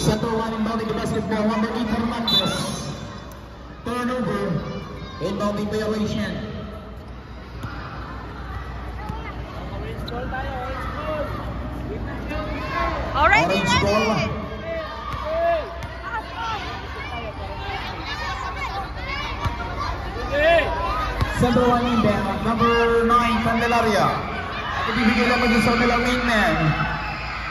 center one inbounding the basketball, number 8 Hernandez. Turnover, inbounding violation. Orange ball. Center one inbound, number 9 Candelaria. At ibibigay lang din sa kanilang wingman.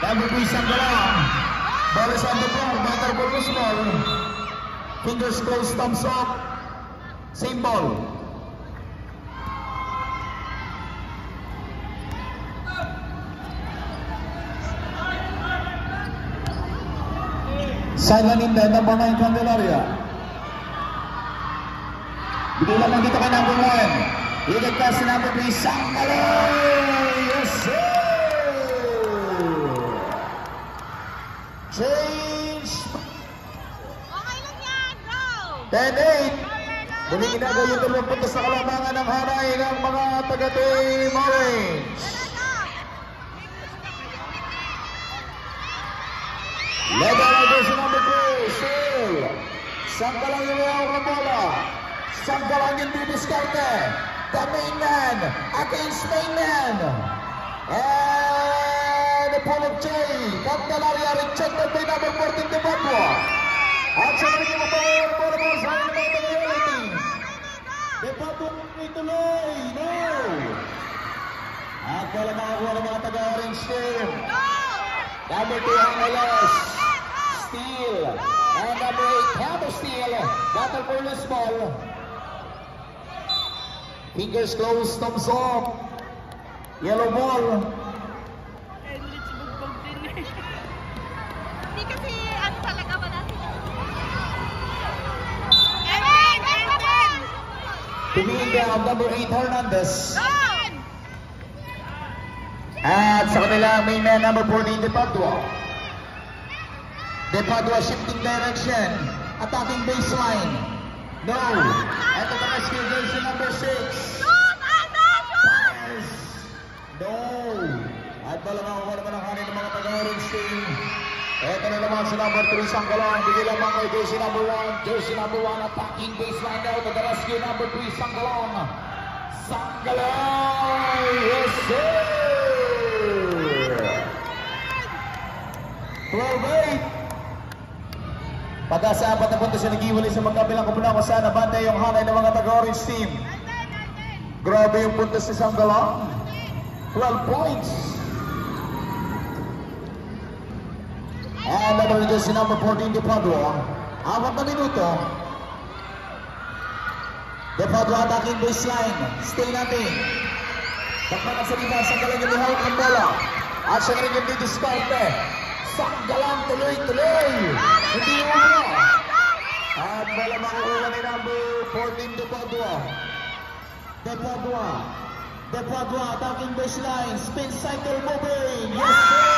Number 3 Sanggalang. Ball is on the floor, better ball to small. Fingers closed, thumbs up. Same ball. Silent in the number 9 Candelaria. Bigay lang dito kay number 1. Ikat ka si number 3 Sanggalang. Yes sir! Change! Okay lang yan, bro! 10-8. Muling ginagawa yung dalawang puntos sa kalamangan ng hanay ng mga taga-Team Orange. Legal version number 3, still. Sanggalang yung mayawag ng bola. Sanggalang yung didiskarte. The main man against main man. And the pull of Jay. Candelaria rejected by number 14, De Padua. At sa rin yung mapawalan bola mo sa mga taga-reality. De Padua ituloy. No! At wala makakuha ng mga taga-Orange team. Number 2 Angeles. Steal. And number 8 Hammer Steal. Battle for the small. Fingers closed, thumbs up. Yellow ball. Hindi kasi ano talaga ba natin? Evan! Tumingin down, number 8 Hernandez. At sa kanila main man number 14 De Padua. De Padua shifting direction. Attacking baseline. No. At the rescue version number 6. Fires. No. At wala makakuha naman ang kanin ng mga taga-Orange team. Ito na naman si number 3 Sanggalang. Bigay lamang kay jersey number 1. Jersey number 1 attacking baseline now to the rescue number 3 Sanggalang. Sanggalang. Yes sir. 12-8. Pagka sa 4 na puntos siya nag-iwalay sa magkabilang kapunan kung saan nabantay yung hanay ng mga taga-Orange team. Grabe yung puntos ni Sanggalang. 12 points. And number jersey number 14 De Padua. 4 na minuto. De Padua attacking baseline. Stay natin. Bakman ang salita, Sanggalang yung lihawak ng bola. At siya rin yung didiskarte. Sanggalang tuloy-tuloy. Hindi ulo. At wala makukuha ni number 14 De Padua. De Padua. De Padua attacking baseline. Spin cycle moving. Yes sir!